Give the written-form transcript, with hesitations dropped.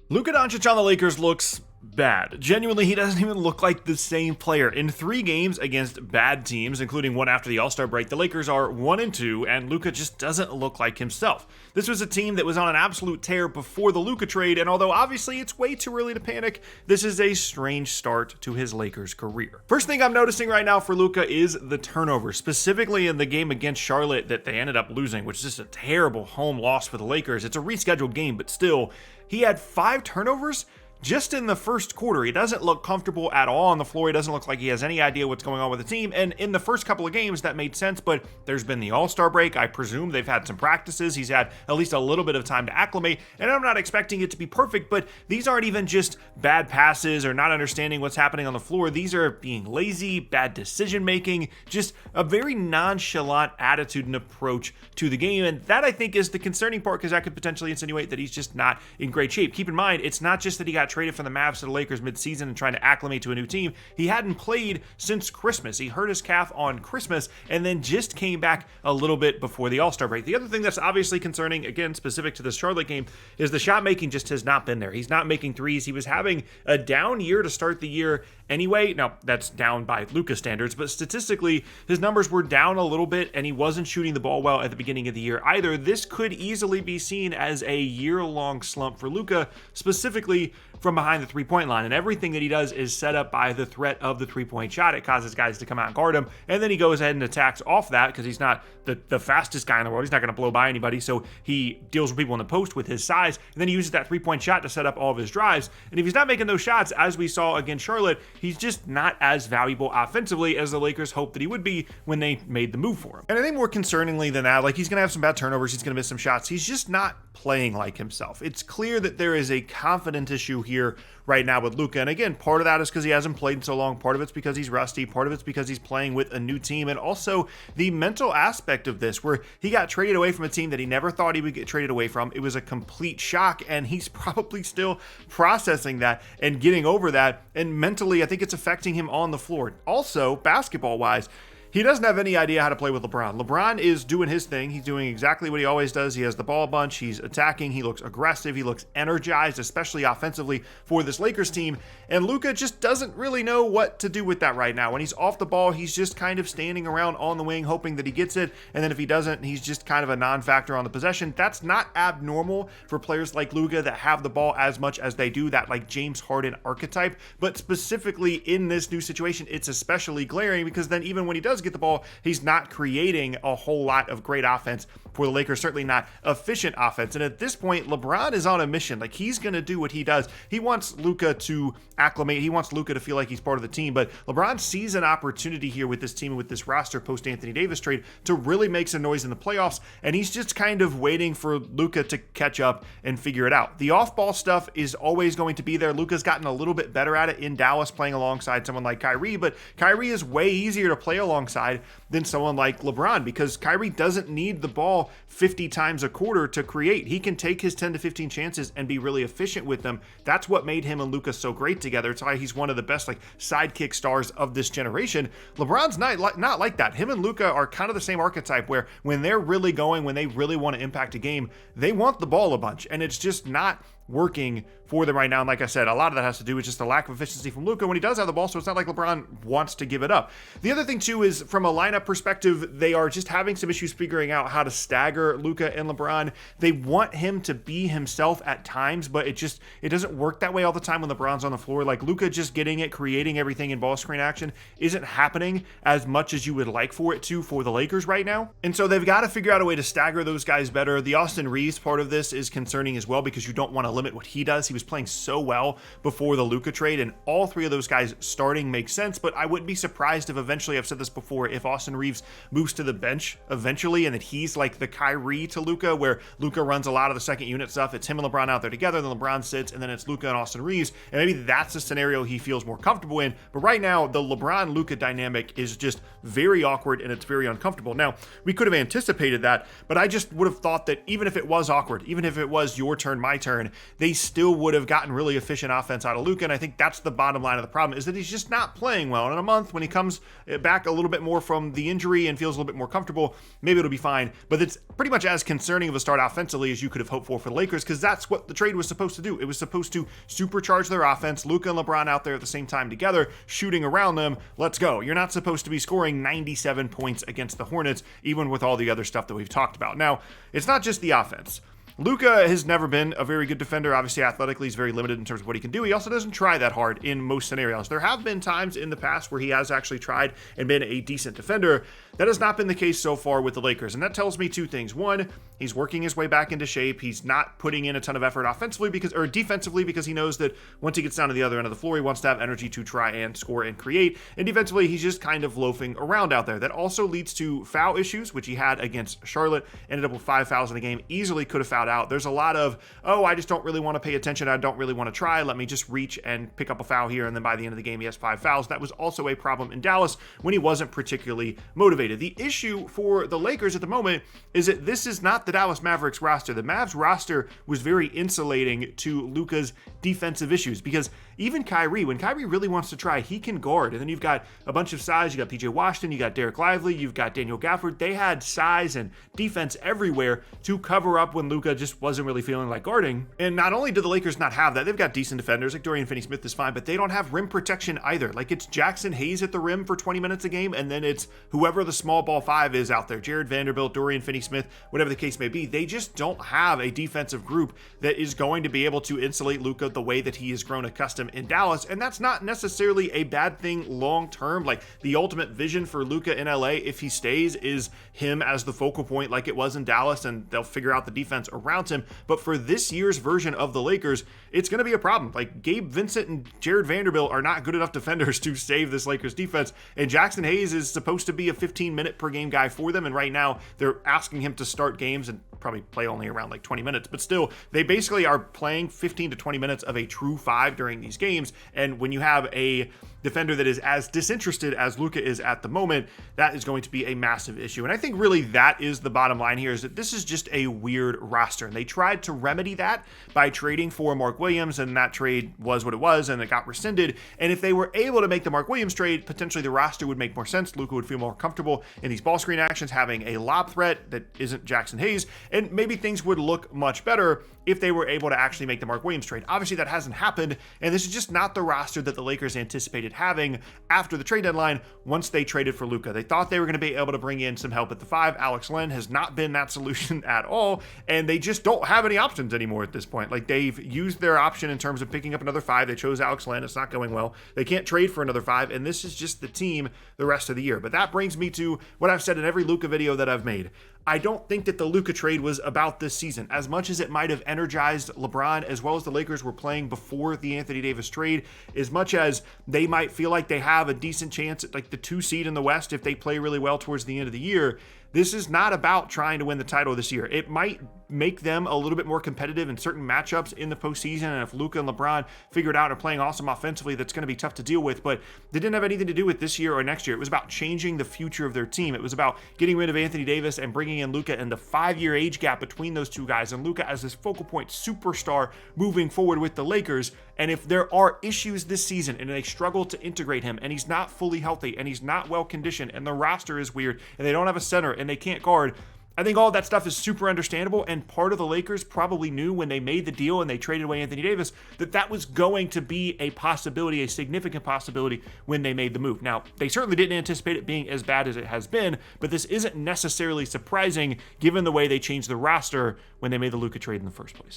Luka Doncic on the Lakers looks bad. Genuinely, he doesn't even look like the same player. In 3 games against bad teams, including one after the All-Star break, the Lakers are 1-2, and Luka just doesn't look like himself. This was a team that was on an absolute tear before the Luka trade, and although obviously it's way too early to panic, this is a strange start to his Lakers career. First thing I'm noticing right now for Luka is the turnovers, specifically in the game against Charlotte that they ended up losing, which is just a terrible home loss for the Lakers. It's a rescheduled game, but still, he had 5 turnovers just in the first quarter. He doesn't look comfortable at all on the floor. He doesn't look like he has any idea what's going on with the team. And in the first couple of games, that made sense, but there's been the All-Star break. I presume they've had some practices. He's had at least a little bit of time to acclimate, and I'm not expecting it to be perfect, but these aren't even just bad passes or not understanding what's happening on the floor. These are being lazy, bad decision-making, just a very nonchalant attitude and approach to the game. And that, I think, is the concerning part, because that could potentially insinuate that he's just not in great shape. Keep in mind, it's not just that he got traded from the Mavs to the Lakers midseason and trying to acclimate to a new team. He hadn't played since Christmas. He hurt his calf on Christmas and then just came back a little bit before the All-Star break. The other thing that's obviously concerning, again, specific to this Charlotte game, is the shot making just has not been there. He's not making threes. He was having a down year to start the year anyway. Now, that's down by Luka standards, but statistically, his numbers were down a little bit, and he wasn't shooting the ball well at the beginning of the year either. This could easily be seen as a year-long slump for Luka, specifically from behind the three-point line, and everything that he does is set up by the threat of the three-point shot. It causes guys to come out and guard him, and then he goes ahead and attacks off that because he's not the fastest guy in the world. He's not going to blow by anybody, so he deals with people in the post with his size, and then he uses that three-point shot to set up all of his drives. And if he's not making those shots, as we saw against Charlotte, he's just not as valuable offensively as the Lakers hoped that he would be when they made the move for him. And I think more concerningly than that, like, he's going to have some bad turnovers, he's going to miss some shots. He's just not playing like himself. It's clear that there is a confidence issue here right now with Luka. And again, part of that is because he hasn't played in so long. Part of it's because he's rusty. Part of it's because he's playing with a new team. And also the mental aspect of this, where he got traded away from a team that he never thought he would get traded away from. It was a complete shock, and he's probably still processing that and getting over that. And mentally, I think it's affecting him on the floor. Also, basketball-wise, he doesn't have any idea how to play with LeBron. LeBron is doing his thing. He's doing exactly what he always does. He has the ball a bunch. He's attacking. He looks aggressive. He looks energized, especially offensively for this Lakers team. And Luka just doesn't really know what to do with that right now. When he's off the ball, he's just kind of standing around on the wing, hoping that he gets it. And then if he doesn't, he's just kind of a non-factor on the possession. That's not abnormal for players like Luka that have the ball as much as they do, that like James Harden archetype. But specifically in this new situation, it's especially glaring because then even when he does get the ball, he's not creating a whole lot of great offense for the Lakers, certainly not efficient offense. And at this point, LeBron is on a mission. Like, he's going to do what he does. He wants Luka to acclimate. He wants Luka to feel like he's part of the team. But LeBron sees an opportunity here with this team and with this roster post Anthony Davis trade to really make some noise in the playoffs. And he's just kind of waiting for Luka to catch up and figure it out. The off-ball stuff is always going to be there. Luka's gotten a little bit better at it in Dallas, playing alongside someone like Kyrie, but Kyrie is way easier to play alongside than someone like LeBron, because Kyrie doesn't need the ball 50 times a quarter to create. He can take his 10 to 15 chances and be really efficient with them. That's what made him and Luka so great together. It's why he's one of the best like sidekick stars of this generation. LeBron's not like that. Him and Luka are kind of the same archetype, where when they're really going, when they really want to impact a game, they want the ball a bunch, and it's just not working for them right now. And like I said, a lot of that has to do with just the lack of efficiency from Luka when he does have the ball, so it's not like LeBron wants to give it up. The other thing too is, from a lineup perspective, they are just having some issues figuring out how to stagger Luka and LeBron. They want him to be himself at times, but it doesn't work that way all the time when LeBron's on the floor. Like, Luka just getting it, creating everything in ball screen action isn't happening as much as you would like for it to for the Lakers right now. And so they've got to figure out a way to stagger those guys better. The Austin Reeves part of this is concerning as well, because you don't want to limit what he does. He was playing so well before the Luka trade, and all three of those guys starting makes sense, but I wouldn't be surprised if eventually, I've said this before, if Austin Reeves moves to the bench eventually, and that he's like the Kyrie to Luka, where Luka runs a lot of the second unit stuff. It's him and LeBron out there together, then LeBron sits, and then it's Luka and Austin Reeves, and maybe that's a scenario he feels more comfortable in. But right now, the LeBron-Luka dynamic is just very awkward, and it's very uncomfortable. Now, we could have anticipated that, but I just would have thought that even if it was awkward, even if it was your turn, my turn, they still would have gotten really efficient offense out of Luka. And I think that's the bottom line of the problem, is that he's just not playing well. And in a month, when he comes back a little bit more from the injury and feels a little bit more comfortable, maybe it'll be fine. But it's pretty much as concerning of a start offensively as you could have hoped for the Lakers, because that's what the trade was supposed to do. It was supposed to supercharge their offense. Luka and LeBron out there at the same time together, shooting around them. Let's go. You're not supposed to be scoring 97 points against the Hornets, even with all the other stuff that we've talked about. Now, it's not just the offense. Luka has never been a very good defender. Obviously, athletically, he's very limited in terms of what he can do. He also doesn't try that hard in most scenarios. There have been times in the past where he has actually tried and been a decent defender. That has not been the case so far with the Lakers, and that tells me two things. One, he's working his way back into shape. He's not putting in a ton of effort offensively or defensively, because he knows that once he gets down to the other end of the floor, he wants to have energy to try and score and create. And defensively, he's just kind of loafing around out there. That also leads to foul issues, which he had against Charlotte. Ended up with 5 fouls in the game. Easily could have fouled out. There's a lot of, I just don't really want to pay attention. I don't really want to try. Let me just reach and pick up a foul here. And then by the end of the game, he has 5 fouls. That was also a problem in Dallas when he wasn't particularly motivated. The issue for the Lakers at the moment is that this is not the Dallas Mavericks roster. The Mavs roster was very insulating to Luka's defensive issues, because even Kyrie, when Kyrie really wants to try, he can guard. And then you've got a bunch of size. You got PJ Washington, you got Derek Lively, you've got Daniel Gafford. They had size and defense everywhere to cover up when Luka just wasn't really feeling like guarding. And not only do the Lakers not have that, they've got decent defenders, like Dorian Finney-Smith is fine, but they don't have rim protection either. Like, it's Jackson Hayes at the rim for 20 minutes a game, and then it's whoever the small ball 5 is out there, Jared Vanderbilt, Dorian Finney-Smith, whatever the case may be. They just don't have a defensive group that is going to be able to insulate Luka the way that he has grown accustomed in Dallas. And that's not necessarily a bad thing long term. Like, the ultimate vision for Luka in LA, if he stays, is him as the focal point like it was in Dallas, and they'll figure out the defense around him. But for this year's version of the Lakers, it's going to be a problem. Like, Gabe Vincent and Jared Vanderbilt are not good enough defenders to save this Lakers defense, and Jackson Hayes is supposed to be a 15-minute per game guy for them, and right now they're asking him to start games and probably play only around like 20 minutes, but still, they basically are playing 15 to 20 minutes of a true 5 during these games. And when you have a defender that is as disinterested as Luka is at the moment, that is going to be a massive issue. And I think really that is the bottom line here, is that this is just a weird roster. And they tried to remedy that by trading for Mark Williams, and that trade was what it was, and it got rescinded. And if they were able to make the Mark Williams trade, potentially the roster would make more sense. Luka would feel more comfortable in these ball screen actions, having a lob threat that isn't Jackson Hayes, and maybe things would look much better if they were able to actually make the Mark Williams trade. Obviously, that hasn't happened, and this is just not the roster that the Lakers anticipated having after the trade deadline once they traded for Luka. They thought they were going to be able to bring in some help at the 5. Alex Len has not been that solution at all, and they just don't have any options anymore at this point. Like, they've used their option in terms of picking up another 5. They chose Alex Len. It's not going well. They can't trade for another 5, and this is just the team the rest of the year. But that brings me to what I've said in every Luka video that I've made. I don't think that the Luka trade was about this season. As much as it might have energized LeBron, as well as the Lakers were playing before the Anthony Davis trade, as much as they might feel like they have a decent chance at like the 2 seed in the West if they play really well towards the end of the year, this is not about trying to win the title this year. It might make them a little bit more competitive in certain matchups in the postseason, and if Luka and LeBron figure it out and are playing awesome offensively, that's going to be tough to deal with, but they didn't have anything to do with this year or next year. It was about changing the future of their team. It was about getting rid of Anthony Davis and bringing in Luka, and the 5-year age gap between those two guys, and Luka as this focal point superstar moving forward with the Lakers. And if there are issues this season and they struggle to integrate him, and he's not fully healthy, and he's not well conditioned, and the roster is weird, and they don't have a center, and they can't guard, I think all that stuff is super understandable, and part of the Lakers probably knew when they made the deal and they traded away Anthony Davis that that was going to be a possibility, a significant possibility when they made the move. Now, they certainly didn't anticipate it being as bad as it has been, but this isn't necessarily surprising given the way they changed the roster when they made the Luka trade in the first place.